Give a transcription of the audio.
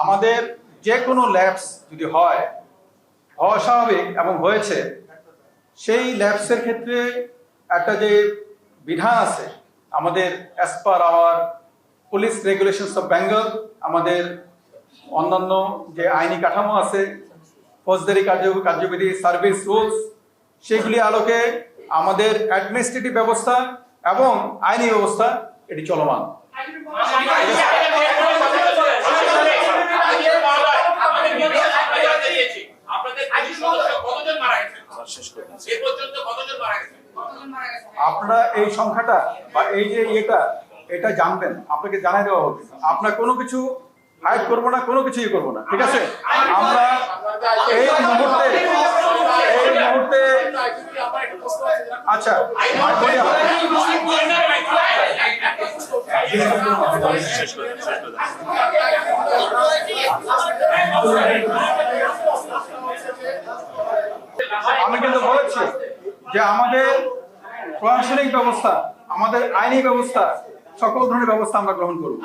আমাদের যে কোনো ল্যাপস যদি হয়, হওয়া স্বাভাবিক এবং হয়েছে, সেই ল্যাপসের ক্ষেত্রে একটা যে বিধান আছে আমাদের as per our police regulations of Bengal, আমাদের অন্যান্য যে আইনি কাঠামো আছে, ফৌজদারি কার্যবিধি, সার্ভিস রুলস, সেগুলি আলোকে আমাদের অ্যাডমিনিস্ট্রেটিভ ব্যবস্থা এবং আইনি ব্যবস্থা এটি চলমান। আপনারা এই সংখ্যাটা বা এই যে এটা জানবেন, আপনাকে জানাই দেওয়া হবে। আপনার কোনো কিছু হাইড করবো না, কোনো কিছুই করবো না, ঠিক আছে? আমরা এই মুহূর্তে আচ্ছা আমি কিন্তু বলেছি যে আমাদের প্রশাসনিক ব্যবস্থা, আমাদের আইনি ব্যবস্থা, সকল ধরনের ব্যবস্থা আমরা গ্রহণ করব।